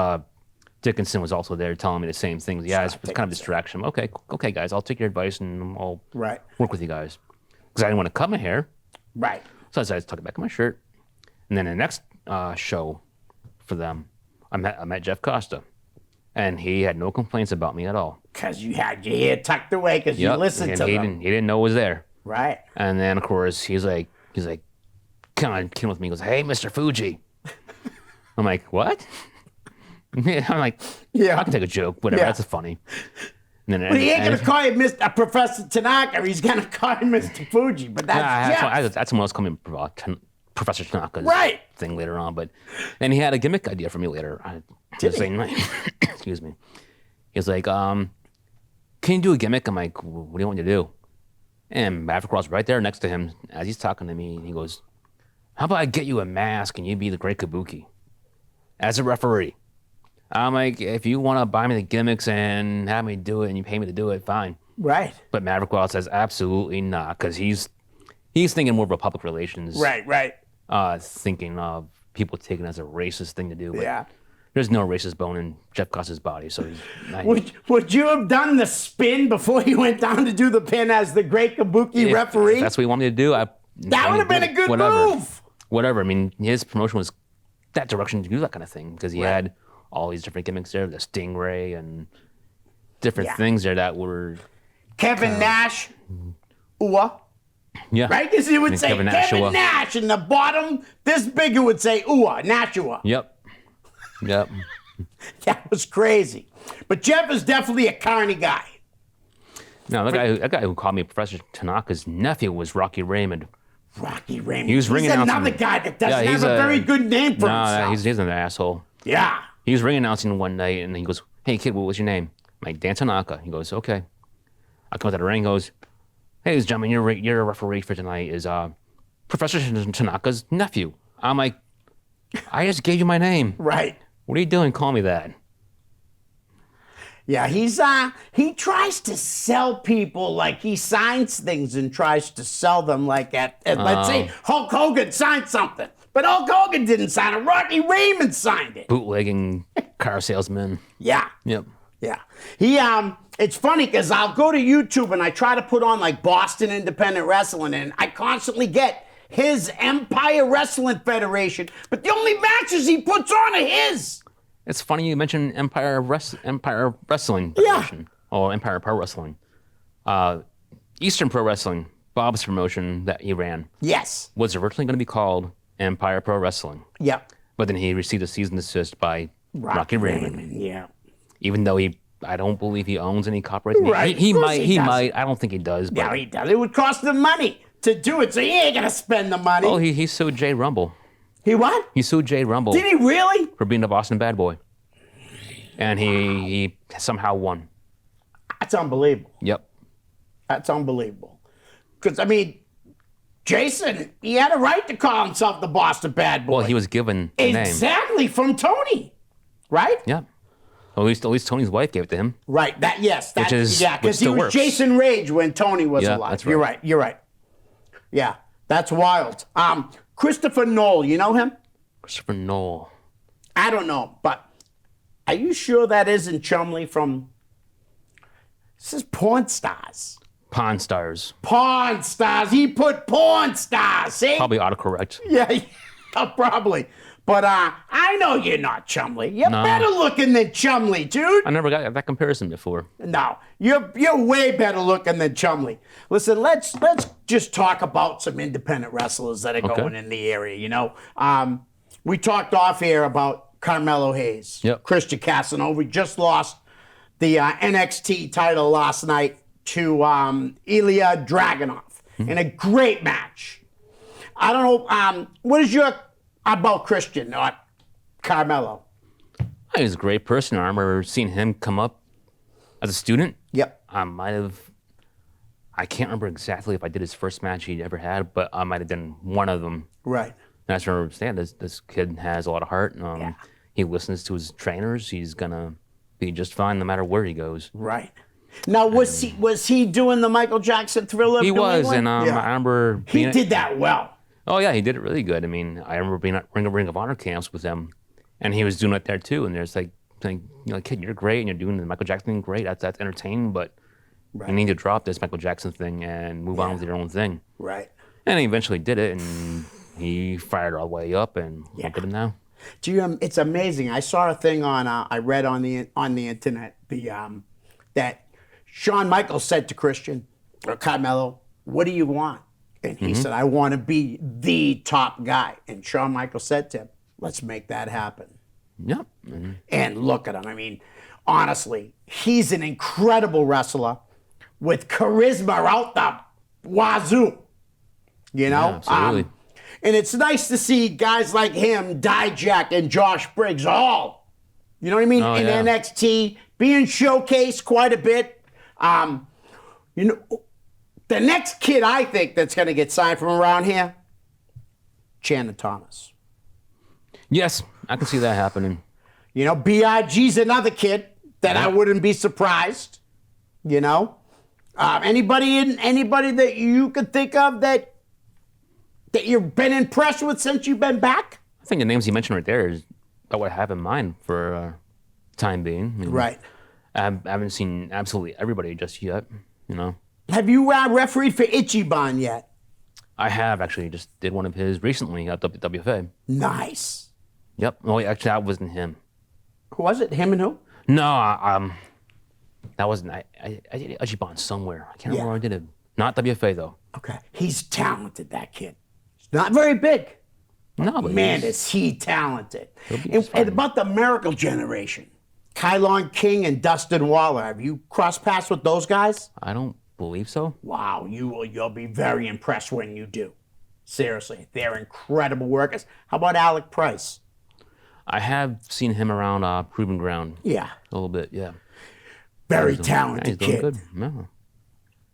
Dickinson was also there telling me the same things. Yeah, it's kind of distraction. Okay, guys, I'll take your advice and I'll Right. work with you guys because I didn't want to cut my hair, Right. so I decided to tuck it back in my shirt. And then the next show for them, I met Jeff Costa, and he had no complaints about me at all. Because you had your hair tucked away because you Yep, listened and to he them. didn't know it was there. Right. And then of course he's like, kind of kidding with me. He goes, "Hey, Mr. Fuji." I'm like, "What?" I'm like, Yeah. I can take a joke, whatever. Yeah. That's funny. And then But he ain't going to call you Mr. Professor Tanaka. He's going to call you Mr. Fuji. But that's Jeff. that's someone else coming Professor Tanaka's Right. thing later on. But then he had a gimmick idea for me later. Did the he? same night. Excuse me. He was like, "Can you do a gimmick?" I'm like, "What do you want me to do?" And Maverick was right there next to him as he's talking to me. And he goes, "How about I get you a mask and you be the Great Kabuki as a referee?" I'm like, "If you want to buy me the gimmicks and have me do it and you pay me to do it, fine." Right. But Maverick Wild says absolutely not, because he's thinking more of a public relations, Right. thinking of people taking it as a racist thing to do. But Yeah. there's no racist bone in Jeff Costa's body, so he's not, Would you have done the spin before you went down to do the pin as the Great Kabuki referee? If that's what he wanted me to do, That would have been a good move. Whatever. I mean, his promotion was that direction to do that kind of thing, because he had all these different gimmicks there, the Stingray and different things there that were Kevin Nash, Ua, yeah, right? Because he would And say Kevin Kevin Nash, Ua. Nash, and the bottom, this big, it would say Ua, Nashua. Yep. That was crazy. But Jeff is definitely a carny guy. No, that guy who called me Professor Tanaka's nephew was Rocky Raymond. Rocky Raymond. He was ringing He's announcing. another guy that doesn't he's have a very good name for No, himself. he's an asshole. Yeah. He was ring announcing one night, and he goes, "Hey kid, what was your name?" I'm like, "Dan Tanaka." He goes, "Okay." I come out to the ring. He goes, "Hey, gentlemen, your referee for tonight is Professor Tanaka's nephew." I'm like, "I just gave you my name. Right. What are you doing? Call me that." Yeah, he tries to sell people like he signs things and tries to sell them like at let's say Hulk Hogan signed something. But Hulk Hogan didn't sign it. Rocky Raymond signed it. Bootlegging car salesman. Yeah. Yep. Yeah. He it's funny because I'll go to YouTube and I try to put on like Boston Independent Wrestling and I constantly get his Empire Wrestling Federation, but the only matches he puts on are his. It's funny you mentioned Empire Wrestling Yeah. Federation, or Empire Pro Wrestling. Eastern Pro Wrestling, Bob's promotion that he ran, Yes. was originally going to be called Empire Pro Wrestling. Yep. But then he received a cease and desist by Rocky Raymond. Yeah. Even though I don't believe he owns any copyrights. Right. He Of course might. he He does. might. I don't think he does. But Yeah, he does. It would cost him money to do it, so he ain't gonna spend the money. oh, he sued Jay Rumble. He what? He sued Jay Rumble Did he really? for being the Boston Bad Boy, and he somehow won. That's unbelievable. Yep. That's unbelievable. Because I mean, Jason, he had a right to call himself the Boston Bad Boy. Well, he was given the name. exactly from Tony, right? Yep. At least Tony's wife gave it to him. Right. That yes. That, Which yeah. Because he still was works. Jason Rage when Tony was Yeah, alive. that's You're right. right. You're right. Yeah. That's wild. Christopher Knoll, you know him? Christopher Knoll. I don't know, but are you sure that isn't Chumley from? This is Porn Stars. Pawn Stars. Pawn Stars. He put Porn Stars. See? Probably autocorrect. Yeah, probably. But I know you're not Chumley. You're No. better looking than Chumley, dude. I never got that comparison before. No, you're way better looking than Chumley. Listen, let's just talk about some independent wrestlers that are going in the area. You know, we talked off here about Carmelo Hayes, Yep. Christian Casanova. We just lost the NXT title last night to Ilya Dragunov in a great match. I don't know. What is your about Christian, not Carmelo? He's a great person. I remember seeing him come up as a student. Yep. I can't remember exactly if I did his first match he ever had, but I might have done one of them. Right. And I just remember saying, this kid has a lot of heart. Yeah. He listens to his trainers. He's going to be just fine no matter where he goes. Right. Now, was he doing the Michael Jackson Thriller? He was, England? and I remember he did that well. Oh yeah, he did it really good. I mean, I remember being at Ring of Honor camps with him, and he was doing it there too. And there's like saying, kid, you're great, and you're doing the Michael Jackson thing great. That's entertaining, but you need to drop this Michael Jackson thing and move on with your own thing. Right. And he eventually did it, and he fired all the way up, and look at him now. It's amazing. I saw a thing on I read on the internet that Shawn Michaels said to Christian or Carmelo, "What do you want?" And he said, "I want to be the top guy." And Shawn Michaels said to him, "Let's make that happen." Yep. And look at him. I mean, honestly, he's an incredible wrestler with charisma out the wazoo. You know? Yeah, absolutely. And it's nice to see guys like him, Dijak and Josh Briggs, all, you know what I mean, in NXT, being showcased quite a bit. You know, the next kid I think that's going to get signed from around here, Chandler Thomas. Yes, I can see that happening. You know, B.I.G's another kid that I wouldn't be surprised. You know, anybody that you could think of that you've been impressed with since you've been back? I think the names you mentioned right there is about what I have in mind for time being. I mean, Right. I haven't seen absolutely everybody just yet. You know. Have you refereed for Ichiban yet? I have actually just did one of his recently at WFA. Nice. Yep. Oh, actually, that wasn't him. Who was it? Him and who? No, that wasn't. I did Ichiban somewhere. I can't remember where I did it. Not WFA though. Okay. He's talented, that kid. He's not very big. No, but Man, is he talented. And about the Miracle Generation, Kylon King and Dustin Waller, have you crossed paths with those guys? I don't believe so. Wow, you'll be very impressed when you do. Seriously, they're incredible workers. How about Alec Price? I have seen him around Proving Ground. Yeah. A little bit, yeah. Very He's talented doing kid. good. Yeah.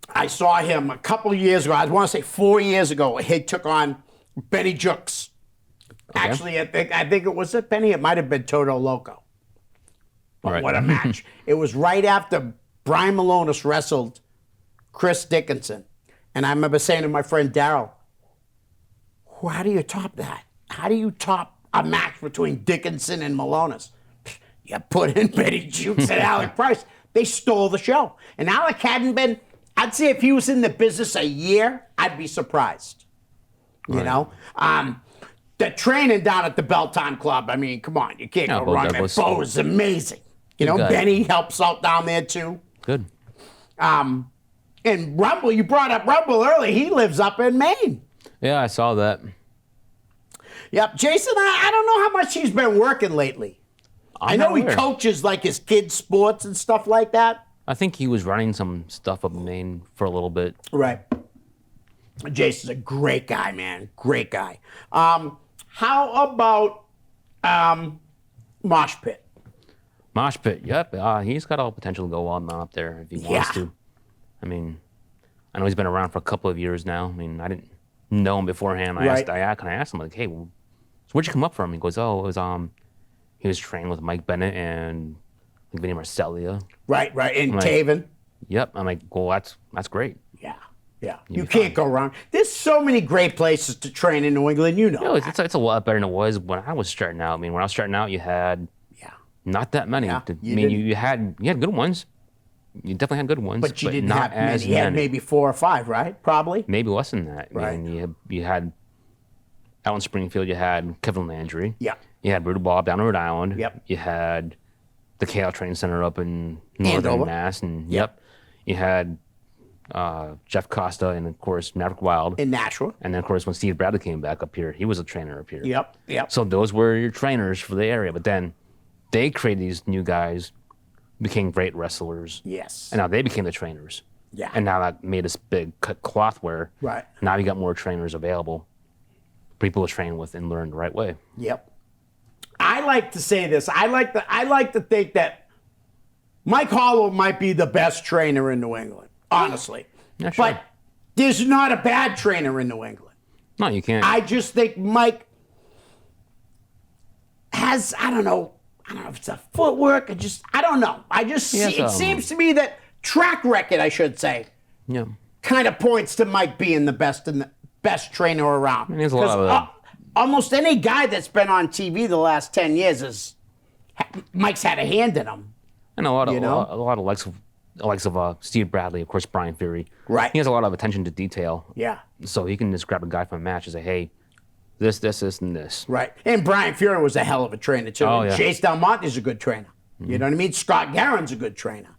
I saw him a couple years ago. I want to say 4 years ago. He took on Benny Jukes. Okay. Actually, I think it was Benny. It might have been Toto Loco. But Right. what a match! It was right after Brian Malonis wrestled Chris Dickinson, and I remember saying to my friend Daryl, "How do you top that? How do you top a match between Dickinson and Malonis?" You put in Benny Jukes and Alec Price. They stole the show. And Alec hadn't been, I'd say if he was in the business a year, I'd be surprised. You know? The training down at the Belltime Club, I mean, come on, you can't go Bo wrong. And Douglas. Bo is amazing. You know, guy. Benny helps out down there too. Good. And Rumble, you brought up Rumble early. He lives up in Maine. Yeah, I saw that. Yep. Jason, I don't know how much he's been working lately. I know he coaches like his kids' sports and stuff like that. I think he was running some stuff up in Maine for a little bit. Right. Jason's a great guy, man. Great guy. How about Mosh Pit? Mosh Pit, yep. He's got all potential to go on up there if he wants to. I mean, I know he's been around for a couple of years now. I mean, I didn't know him beforehand. I asked him, like, hey, so where'd you come up from? He goes, oh, it was he was trained with Mike Bennett and like Vinny Marcellia. Right. In like, Taven. Yep. I'm like, well, that's great. Yeah. You can't go wrong. There's so many great places to train in New England, you know. No, it's a lot better than it was when I was starting out. I mean, when I was starting out, you had not that many. Yeah, you had good ones. You definitely had good ones, but you didn't not have many. as You had many. maybe 4 or 5, right? Probably. Maybe less than that. Right. And you had out in Springfield, you had Kevin Landry. Yeah. You had Rudy Bob down in Rhode Island. Yep. You had the KL Training Center up in Northern Andover. Mass. And you had Jeff Costa and, of course, Maverick Wild. In Nashua. And then, of course, when Steve Bradley came back up here, he was a trainer up here. Yep. So those were your trainers for the area. But then they created these new guys became great wrestlers. Yes. And now they became the trainers. Yeah. And now that made this big cloth where Right. now you got more trainers available, people to train with and learn the right way. Yep. I like to say this. I like to think that Mike Hollow might be the best trainer in New England, honestly. Yeah, sure. But there's not a bad trainer in New England. No, you can't. I just think Mike has, I don't know if it's a footwork or just, I don't know. Yes, It seems to me that track record, I should say, yeah. kind of points to Mike being the best trainer around. There's a lot of almost any guy that's been on TV the last 10 years Mike's had a hand in them. And a lot of You know? a lot of likes of Steve Bradley, of course, Brian Fury. Right. He has a lot of attention to detail. Yeah. So he can just grab a guy from a match and say, hey, this, and this. Right. And Brian Fury was a hell of a trainer, too. Oh, And yeah. Chase Del Monte's a good trainer. You know what I mean? Scott Guerin's a good trainer.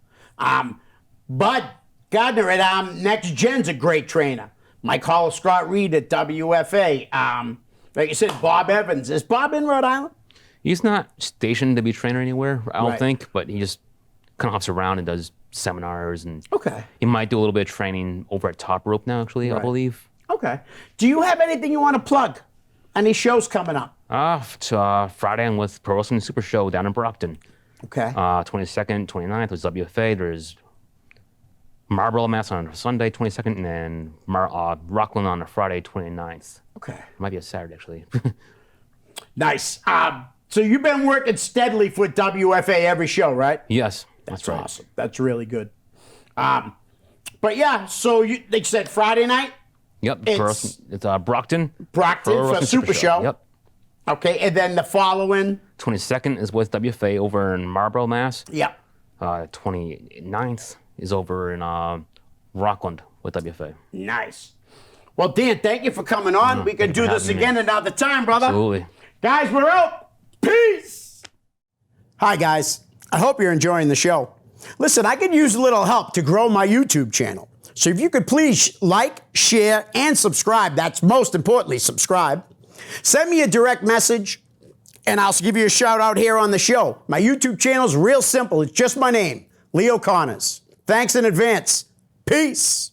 Bud Gardner at Next Gen's a great trainer. Mike Hall, Scott Reed at WFA. Like you said, Bob Evans. Is Bob in Rhode Island? He's not stationed to be a trainer anywhere, I don't Right. think, but he just kind of hops around and does seminars, and Okay. he might do a little bit of training over at Top Rope now, actually, I Right. believe. Okay. Do you have anything you want to plug? Any shows coming up? Friday, I'm with Pro Wrestling Super Show down in Brockton. Okay. 22nd, 29th was WFA. There's Marlboro Mass on Sunday, 22nd, and then Rockland on a Friday, 29th. Okay. It might be a Saturday, actually. Nice. So you've been working steadily for WFA every show, right? Yes, that's right. Awesome. That's really good. But yeah, so like you said, Friday night, Yep, It's- it's Brockton. Brockton Pro for Wrestling Super Show. Yep. Okay, and then the following, 22nd is with WFA over in Marlboro, Mass. yeah. 29th is over in Rockland with WFA. Nice. Well, Dan, thank you for coming on. We can thank you do for this having me. again another time, brother. Absolutely. Guys, we're out. Peace. Hi, guys. I hope you're enjoying the show. Listen, I could use a little help to grow my YouTube channel. So if you could please like, share, and subscribe. That's most importantly, subscribe. Send me a direct message, and I'll give you a shout out here on the show. My YouTube channel is real simple. It's just my name, Leo Connors. Thanks in advance. Peace.